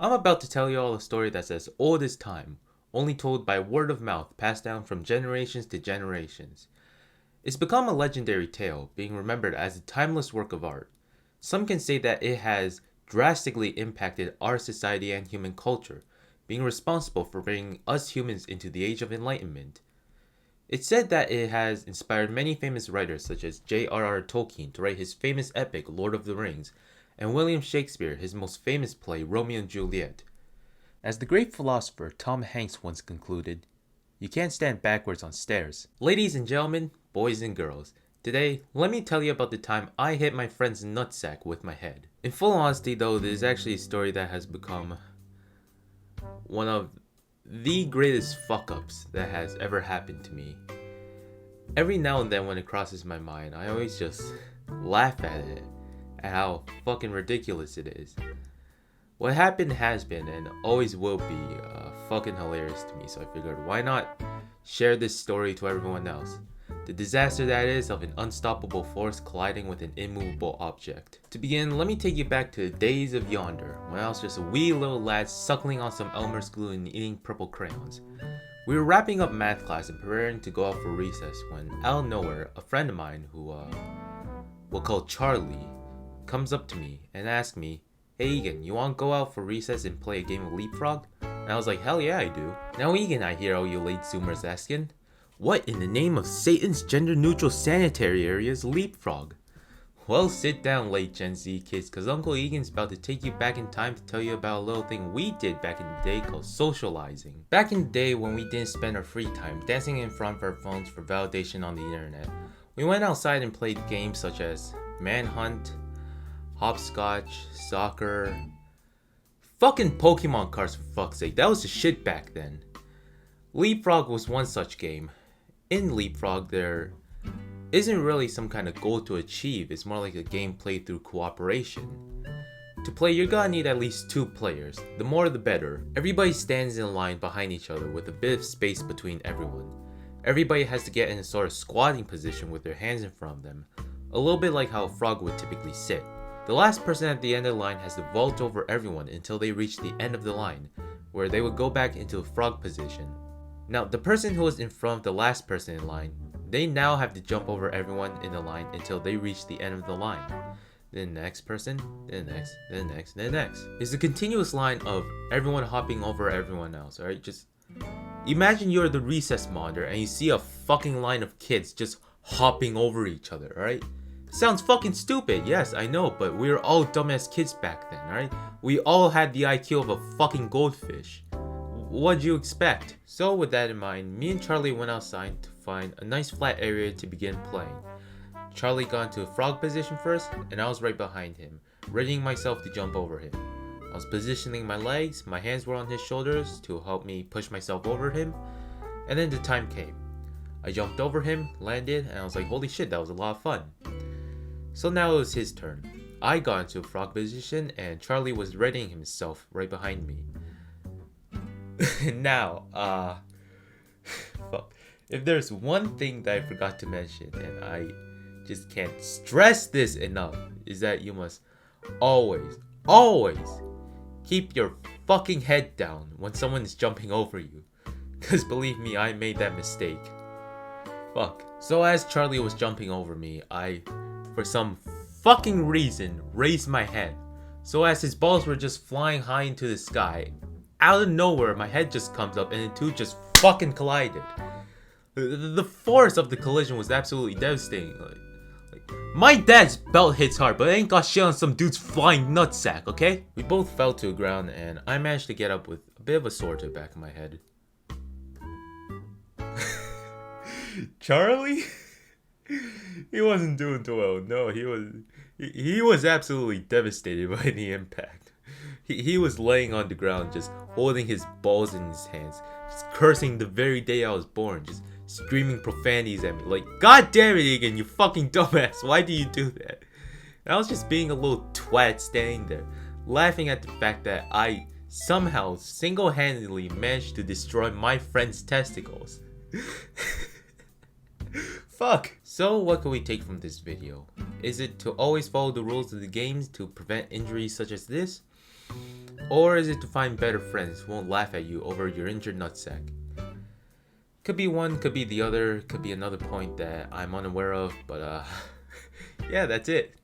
I'm about to tell you all a story that's as old as time, only told by word of mouth passed down from generations to generations. It's become a legendary tale, being remembered as a timeless work of art. Some can say that it has drastically impacted our society and human culture, being responsible for bringing us humans into the Age of Enlightenment. It's said that it has inspired many famous writers such as J.R.R. Tolkien to write his famous epic Lord of the Rings, and William Shakespeare his most famous play Romeo and Juliet. As the great philosopher Tom Hanks once concluded, you can't stand backwards on stairs. Ladies and gentlemen, boys and girls, today let me tell you about the time I hit my friend's nutsack with my head. In full honesty though, this is actually a story that has become one of the greatest fuck ups that has ever happened to me. Every now and then when it crosses my mind, I always just laugh at it, at how fucking ridiculous it is. What happened has been and always will be fucking hilarious to me, so I figured why not share this story to everyone else. The disaster that is of an unstoppable force colliding with an immovable object. To begin, let me take you back to the days of yonder, when I was just a wee little lad suckling on some Elmer's glue and eating purple crayons. We were wrapping up math class and preparing to go out for recess when, out of nowhere, a friend of mine who we'll call Charlie, comes up to me and asks me, "Hey Egan, you want to go out for recess and play a game of leapfrog?" And I was like, "Hell yeah, I do." Now Egan, I hear all you late zoomers asking, what in the name of Satan's gender-neutral sanitary area is leapfrog? Well, sit down, late Gen Z kids, cause Uncle Egan's about to take you back in time to tell you about a little thing we did back in the day called socializing. Back in the day when we didn't spend our free time dancing in front of our phones for validation on the internet, we went outside and played games such as Manhunt, Hopscotch, soccer, fucking Pokemon cards for fuck's sake, that was the shit back then. Leapfrog was one such game. In Leapfrog, there isn't really some kind of goal to achieve, it's more like a game played through cooperation. To play, you're gonna need at least 2 players, the more the better. Everybody stands in line behind each other with a bit of space between everyone. Everybody has to get in a sort of squatting position with their hands in front of them, a little bit like how a frog would typically sit. The last person at the end of the line has to vault over everyone until they reach the end of the line, where they would go back into a frog position. Now, the person who was in front of the last person in line, they now have to jump over everyone in the line until they reach the end of the line. Then the next person, then the next, then the next, then the next. It's a continuous line of everyone hopping over everyone else, alright? Just imagine you're the recess monitor and you see a fucking line of kids just hopping over each other, alright? Sounds fucking stupid, yes, I know, but we were all dumbass kids back then, alright? We all had the IQ of a fucking goldfish. What'd you expect? So with that in mind, me and Charlie went outside to find a nice flat area to begin playing. Charlie got into a frog position first, and I was right behind him, readying myself to jump over him. I was positioning my legs, my hands were on his shoulders to help me push myself over him, and then the time came. I jumped over him, landed, and I was like, holy shit, that was a lot of fun. So now it was his turn. I got into a frog position, and Charlie was readying himself right behind me. Now, fuck. If there's one thing that I forgot to mention, and I just can't stress this enough, is that you must always, always keep your fucking head down when someone is jumping over you. Cause believe me, I made that mistake. Fuck. So as Charlie was jumping over me, I, for some fucking reason, raised my head. So as his balls were just flying high into the sky, out of nowhere, my head just comes up and the two just fucking collided. The force of the collision was absolutely devastating. Like, my dad's belt hits hard, but it ain't got shit on some dude's flying nutsack, okay? We both fell to the ground and I managed to get up with a bit of a sore to the back of my head. Charlie? He wasn't doing too well. No, he was absolutely devastated by the impact. He was laying on the ground, just holding his balls in his hands, just cursing the very day I was born, just screaming profanities at me, like, "God damn it, Egan, you fucking dumbass, why do you do that?" And I was just being a little twat standing there, laughing at the fact that I somehow single-handedly managed to destroy my friend's testicles. Fuck. So what can we take from this video? Is it to always follow the rules of the games to prevent injuries such as this? Or is it to find better friends who won't laugh at you over your injured nutsack? Could be one, could be the other, could be another point that I'm unaware of, but yeah, that's it.